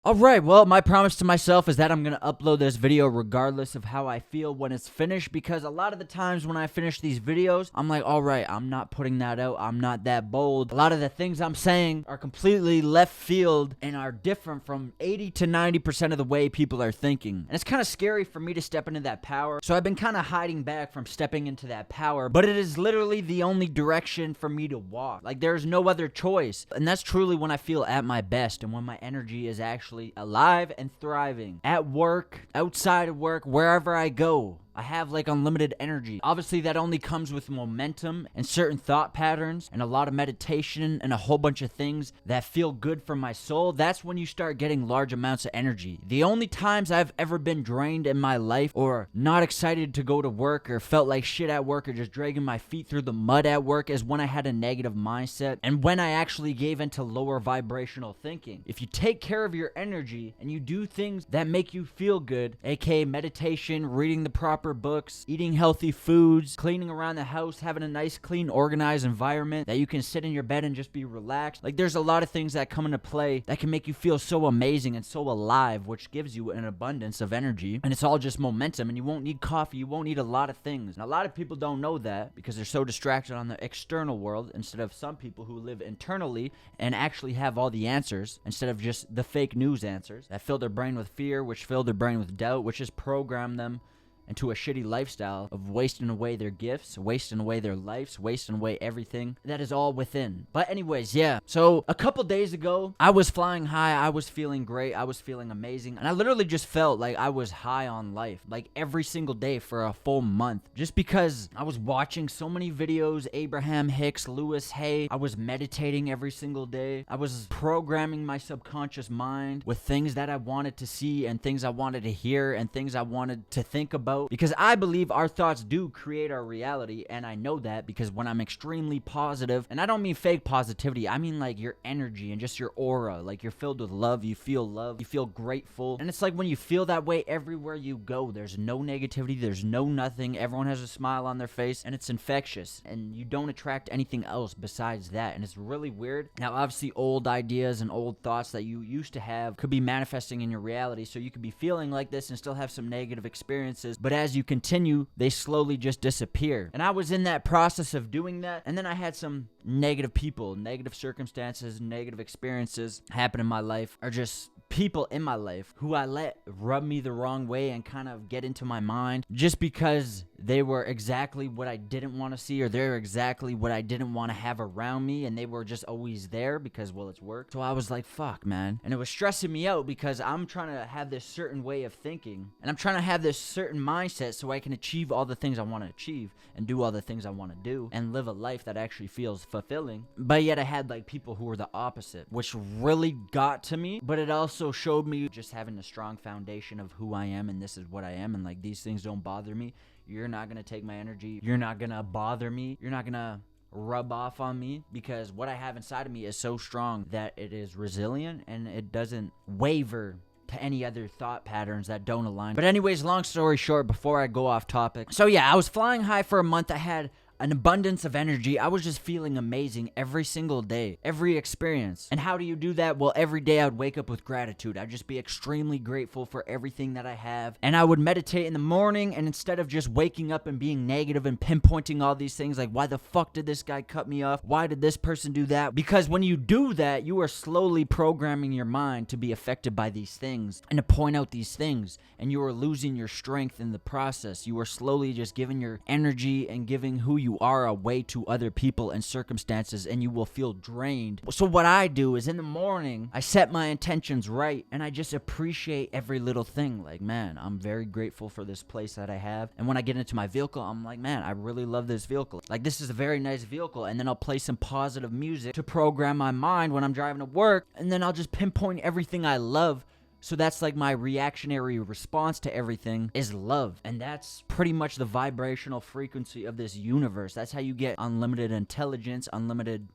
Alright, well, my promise to myself is that I'm gonna upload this video regardless of how I feel when it's finished, because a lot of the times when I finish these videos, I'm like, alright, I'm not putting that out, I'm not that bold. A lot of the things I'm saying are completely left field and are different from 80 to 90% of the way people are thinking. And it's kind of scary for me to step into that power, so I've been kind of hiding back from stepping into that power, but it is literally the only direction for me to walk. Like, there's no other choice. And that's truly when I feel at my best and when my energy is actually alive and thriving. At work, outside of work, wherever I go, I have like unlimited energy. Obviously, that only comes with momentum and certain thought patterns and a lot of meditation and a whole bunch of things that feel good for my soul. That's when you start getting large amounts of energy. The only times I've ever been drained in my life or not excited to go to work or felt like shit at work or just dragging my feet through the mud at work is when I had a negative mindset and when I actually gave into lower vibrational thinking. If you take care of your energy and you do things that make you feel good, aka meditation, reading the proper books, eating healthy foods, cleaning around the house, having a nice, clean, organized environment that you can sit in your bed and just be relaxed. Like, there's a lot of things that come into play that can make you feel so amazing and so alive, which gives you an abundance of energy. And it's all just momentum, and you won't need coffee, you won't need a lot of things. And a lot of people don't know that because they're so distracted on the external world instead of some people who live internally and actually have all the answers instead of just the fake news answers that fill their brain with fear, which fill their brain with doubt, which just program them into a shitty lifestyle of wasting away their gifts, wasting away their lives, wasting away everything that is all within. But anyways, yeah. So a couple days ago, I was flying high. I was feeling great. I was feeling amazing. And I literally just felt like I was high on life, like every single day for a full month. Just because I was watching so many videos, Abraham Hicks, Louis Hay. I was meditating every single day. I was programming my subconscious mind with things that I wanted to see and things I wanted to hear and things I wanted to think about. Because I believe our thoughts do create our reality, and I know that because when I'm extremely positive, and I don't mean fake positivity, I mean like your energy and just your aura, like you're filled with love, you feel grateful, and it's like when you feel that way everywhere you go, there's no negativity, there's no nothing, everyone has a smile on their face, and it's infectious, and you don't attract anything else besides that, and it's really weird. Now, obviously, old ideas and old thoughts that you used to have could be manifesting in your reality, so you could be feeling like this and still have some negative experiences, but as you continue, they slowly just disappear. And I was in that process of doing that, and then I had some negative people, negative circumstances, negative experiences happen in my life, or just people in my life who I let rub me the wrong way and kind of get into my mind just because they were exactly what I didn't want to see, or they're exactly what I didn't want to have around me, and they were just always there because, well, it's work. So I was like, fuck, man. And it was stressing me out because I'm trying to have this certain way of thinking, and I'm trying to have this certain mindset so I can achieve all the things I want to achieve and do all the things I want to do and live a life that actually feels fulfilling. But yet I had like people who were the opposite, which really got to me, but it also showed me just having a strong foundation of who I am, and this is what I am, and like these things don't bother me. You're not going to take my energy. You're not going to bother me. You're not going to rub off on me, because what I have inside of me is so strong that it is resilient and it doesn't waver to any other thought patterns that don't align. But anyways, long story short, before I go off topic. So yeah, I was flying high for a month. I had an abundance of energy. I was just feeling amazing every single day, every experience. And how do you do that? Well, every day I would wake up with gratitude. I'd just be extremely grateful for everything that I have. And I would meditate in the morning, and instead of just waking up and being negative and pinpointing all these things like, why the fuck did this guy cut me off? Why did this person do that? Because when you do that, you are slowly programming your mind to be affected by these things and to point out these things. And you are losing your strength in the process. You are slowly just giving your energy and giving who you are away to other people and circumstances, and you will feel drained. So what I do is in the morning, I set my intentions right, and I just appreciate every little thing. Like, man, I'm very grateful for this place that I have. And when I get into my vehicle, I'm like, man, I really love this vehicle. Like, this is a very nice vehicle. And then I'll play some positive music to program my mind when I'm driving to work, and then I'll just pinpoint everything I love. So that's like my reactionary response to everything is love. And that's pretty much the vibrational frequency of this universe. That's how you get unlimited intelligence, unlimited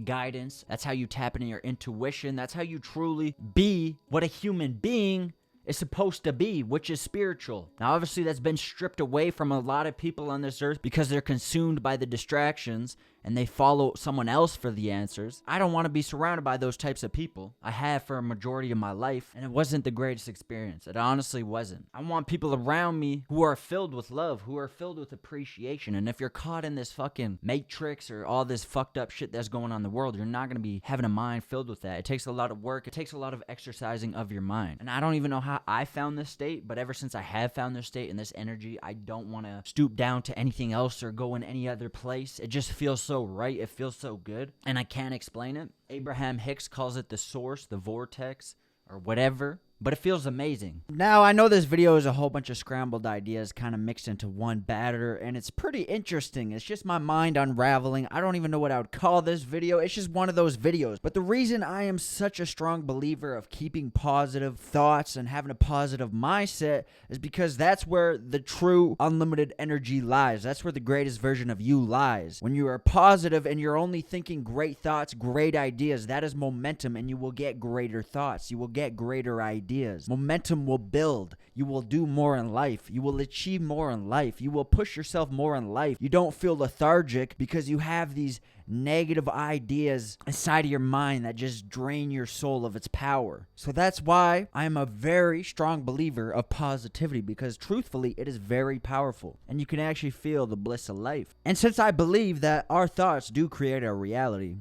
guidance. That's how you tap into your intuition. That's how you truly be what a human being is supposed to be, which is spiritual. Now, obviously, that's been stripped away from a lot of people on this earth because they're consumed by the distractions and they follow someone else for the answers. I don't want to be surrounded by those types of people. I have for a majority of my life, and it wasn't the greatest experience. It honestly wasn't. I want people around me who are filled with love, who are filled with appreciation. And if you're caught in this fucking matrix or all this fucked up shit that's going on in the world, you're not going to be having a mind filled with that. It takes a lot of work. It takes a lot of exercising of your mind. And I don't even know how I found this state, but ever since I have found this state and this energy, I don't want to stoop down to anything else or go in any other place. It just feels so right. It feels so good. And I can't explain it. Abraham Hicks calls it the source, the vortex, or whatever. But it feels amazing. Now, I know this video is a whole bunch of scrambled ideas kind of mixed into one batter, and it's pretty interesting. It's just my mind unraveling. I don't even know what I would call this video. It's just one of those videos. But the reason I am such a strong believer of keeping positive thoughts and having a positive mindset is because that's where the true unlimited energy lies. That's where the greatest version of you lies. When you are positive and you're only thinking great thoughts, great ideas, that is momentum, and you will get greater thoughts. You will get greater ideas. Momentum will build. You will do more in life. You will achieve more in life. You will push yourself more in life. You don't feel lethargic because you have these negative ideas inside of your mind that just drain your soul of its power. So that's why I am a very strong believer of positivity, because truthfully, it is very powerful and you can actually feel the bliss of life. And since I believe that our thoughts do create our reality,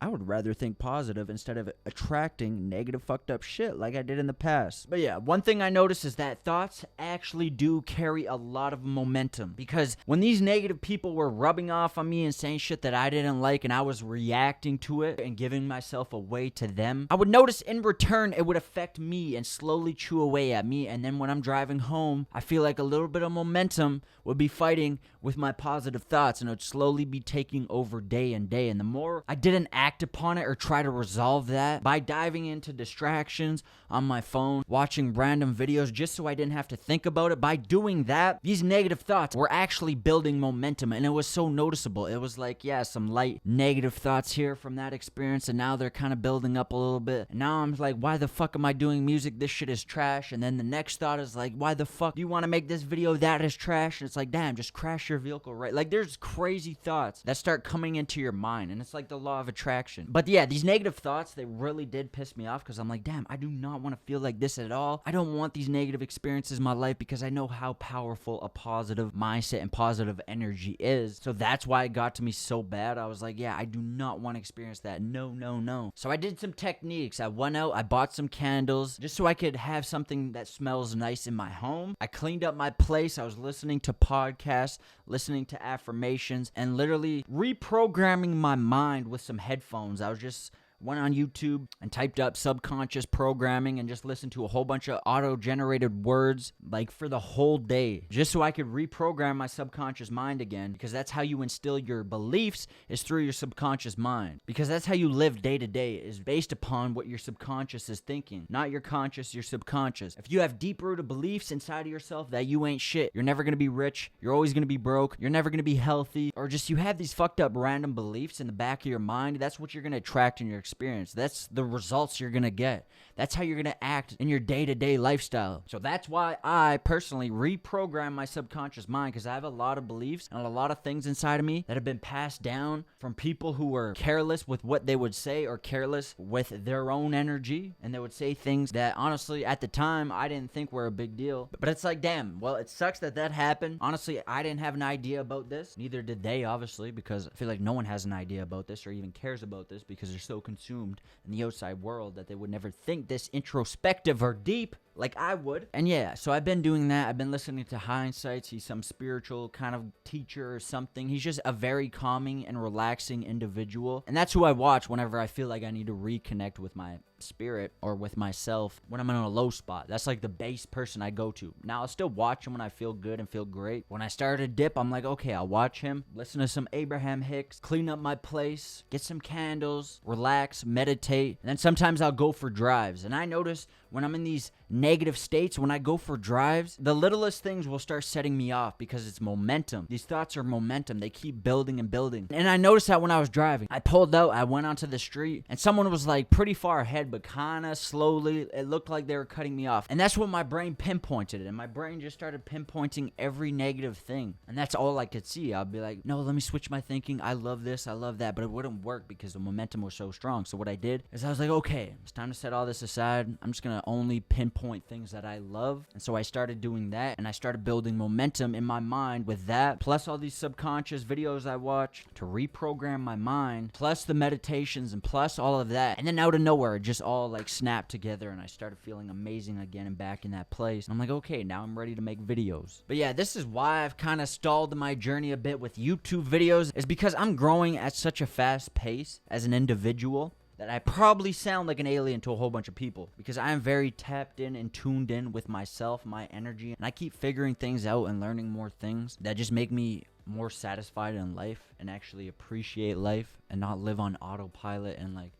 I would rather think positive instead of attracting negative fucked up shit like I did in the past. But yeah, one thing I noticed is that thoughts actually do carry a lot of momentum, because when these negative people were rubbing off on me and saying shit that I didn't like and I was reacting to it and giving myself away to them, I would notice in return it would affect me and slowly chew away at me. And then when I'm driving home, I feel like a little bit of momentum would be fighting with my positive thoughts, and it would slowly be taking over day and day. And the more I didn't act upon it or try to resolve that by diving into distractions on my phone, watching random videos just so I didn't have to think about it, by doing that, these negative thoughts were actually building momentum, and it was so noticeable. It was like, yeah, some light negative thoughts here from that experience, and now they're kind of building up a little bit. And now I'm like, why the fuck am I doing music? This shit is trash. And then the next thought is like, why the fuck do you want to make this video? That is trash. And it's like, damn, just crash your vehicle, right? Like, there's crazy thoughts that start coming into your mind, and it's like the law of attraction. But yeah, these negative thoughts, they really did piss me off, because I'm like, damn, I do not want to feel like this at all. I don't want these negative experiences in my life, because I know how powerful a positive mindset and positive energy is. So that's why it got to me so bad. I was like, yeah, I do not want to experience that. No, no, no. So I did some techniques. I went out, I bought some candles just so I could have something that smells nice in my home. I cleaned up my place. I was listening to podcasts, listening to affirmations, and literally reprogramming my mind with some headphones. I was just went on YouTube and typed up subconscious programming and just listened to a whole bunch of auto-generated words like for the whole day, just so I could reprogram my subconscious mind again, because that's how you instill your beliefs, is through your subconscious mind, because that's how you live day to day, is based upon what your subconscious is thinking, not your conscious, your subconscious. If you have deep-rooted beliefs inside of yourself that you ain't shit, you're never gonna be rich, you're always gonna be broke, you're never gonna be healthy, or just you have these fucked up random beliefs in the back of your mind, that's what you're gonna attract in your experience. That's the results you're gonna get. That's how you're gonna act in your day-to-day lifestyle. So that's why I personally reprogram my subconscious mind, because I have a lot of beliefs and a lot of things inside of me that have been passed down from people who were careless with what they would say, or careless with their own energy, and they would say things that honestly at the time I didn't think were a big deal. But it's like, damn, well, it sucks that that happened. Honestly, I didn't have an idea about this. Neither did they, obviously, because I feel like no one has an idea about this or even cares about this, because they're so consumed in the outside world that they would never think this introspective or deep like I would. And yeah, so I've been doing that. I've been listening to Hindsight. He's some spiritual kind of teacher or something. He's just a very calming and relaxing individual. And that's who I watch whenever I feel like I need to reconnect with my spirit or with myself when I'm in a low spot. That's like the base person I go to. Now, I'll still watch him when I feel good and feel great. When I start to dip, I'm like, okay, I'll watch him, listen to some Abraham Hicks, clean up my place, get some candles, relax, meditate. And then sometimes I'll go for drives. And I notice when I'm in these negative states, when I go for drives, the littlest things will start setting me off, because it's momentum. These thoughts are momentum. They keep building and building. And I noticed that when I was driving, I pulled out, I went onto the street, and someone was like pretty far ahead head, but kind of slowly, it looked like they were cutting me off. And that's what my brain pinpointed. And my brain just started pinpointing every negative thing. And that's all I could see. I'd be like, no, let me switch my thinking. I love this. I love that. But it wouldn't work because the momentum was so strong. So what I did is I was like, okay, it's time to set all this aside. I'm just going to only pinpoint things that I love. And so I started doing that. And I started building momentum in my mind with that. Plus all these subconscious videos I watched to reprogram my mind. Plus the meditations and plus all of that. And then out of nowhere, it just all like snapped together. And I started feeling amazing again and back in that place. And I'm like, okay, now I'm ready to make videos. But yeah, this is why I've kind of stalled my journey a bit with YouTube videos, is because I'm growing at such a fast pace as an individual that I probably sound like an alien to a whole bunch of people, because I am very tapped in and tuned in with myself, my energy, and I keep figuring things out and learning more things that just make me more satisfied in life and actually appreciate life and not live on autopilot. And like,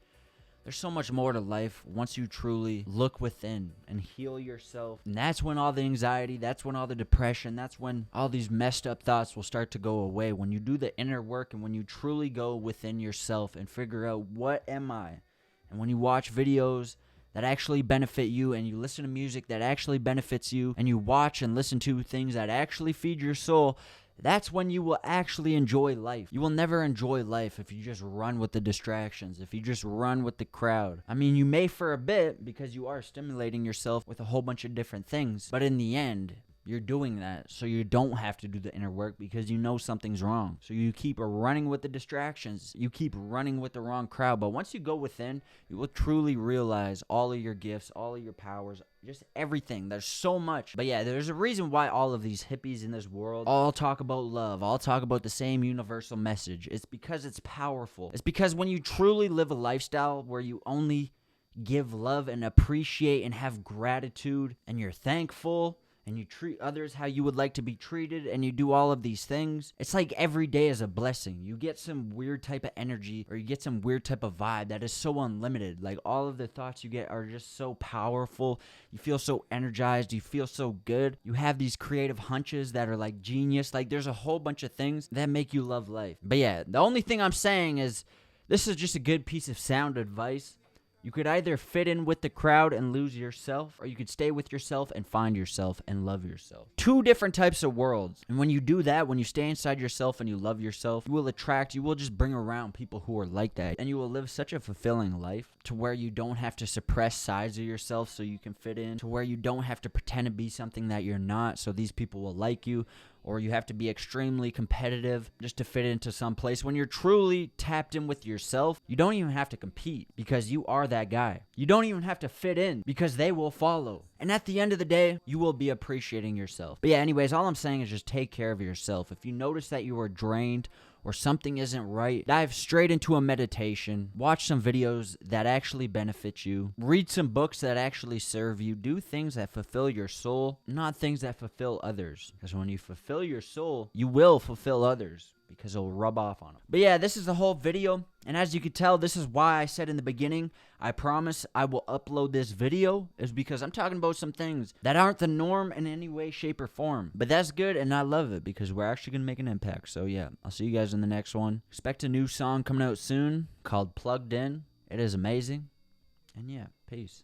there's so much more to life once you truly look within and heal yourself. And that's when all the anxiety, that's when all the depression, that's when all these messed up thoughts will start to go away. When you do the inner work and when you truly go within yourself and figure out, what am I? And when you watch videos that actually benefit you, and you listen to music that actually benefits you, and you watch and listen to things that actually feed your soul, that's when you will actually enjoy life. You will never enjoy life if you just run with the distractions, if you just run with the crowd. I mean, you may for a bit because you are stimulating yourself with a whole bunch of different things, but in the end, you're doing that so you don't have to do the inner work because you know something's wrong. So you keep running with the distractions. You keep running with the wrong crowd. But once you go within, you will truly realize all of your gifts, all of your powers, just everything. There's so much. But yeah, there's a reason why all of these hippies in this world all talk about love, all talk about the same universal message. It's because it's powerful. It's because when you truly live a lifestyle where you only give love and appreciate and have gratitude and you're thankful, and you treat others how you would like to be treated, and you do all of these things, it's like every day is a blessing. You get some weird type of energy, or you get some weird type of vibe that is so unlimited. Like, all of the thoughts you get are just so powerful. You feel so energized. You feel so good. You have these creative hunches that are like genius. Like, there's a whole bunch of things that make you love life. But yeah, the only thing I'm saying is this is just a good piece of sound advice. You could either fit in with the crowd and lose yourself, or you could stay with yourself and find yourself and love yourself. Two different types of worlds. And when you do that, when you stay inside yourself and you love yourself, you will just bring around people who are like that. And you will live such a fulfilling life to where you don't have to suppress sides of yourself so you can fit in, to where you don't have to pretend to be something that you're not so these people will like you, or you have to be extremely competitive just to fit into some place. When you're truly tapped in with yourself, you don't even have to compete because you are that guy. You don't even have to fit in because they will follow. And at the end of the day, you will be appreciating yourself. But yeah, anyways, all I'm saying is just take care of yourself. If you notice that you are drained or something isn't right, dive straight into a meditation, watch some videos that actually benefit you, read some books that actually serve you, do things that fulfill your soul, not things that fulfill others. Because when you fulfill your soul, you will fulfill others, because it'll rub off on them. But yeah, this is the whole video. And as you can tell, this is why I said in the beginning, I promise I will upload this video, is because I'm talking about some things that aren't the norm in any way, shape, or form. But that's good, and I love it because we're actually going to make an impact. So yeah, I'll see you guys in the next one. Expect a new song coming out soon called Plugged In. It is amazing. And yeah, peace.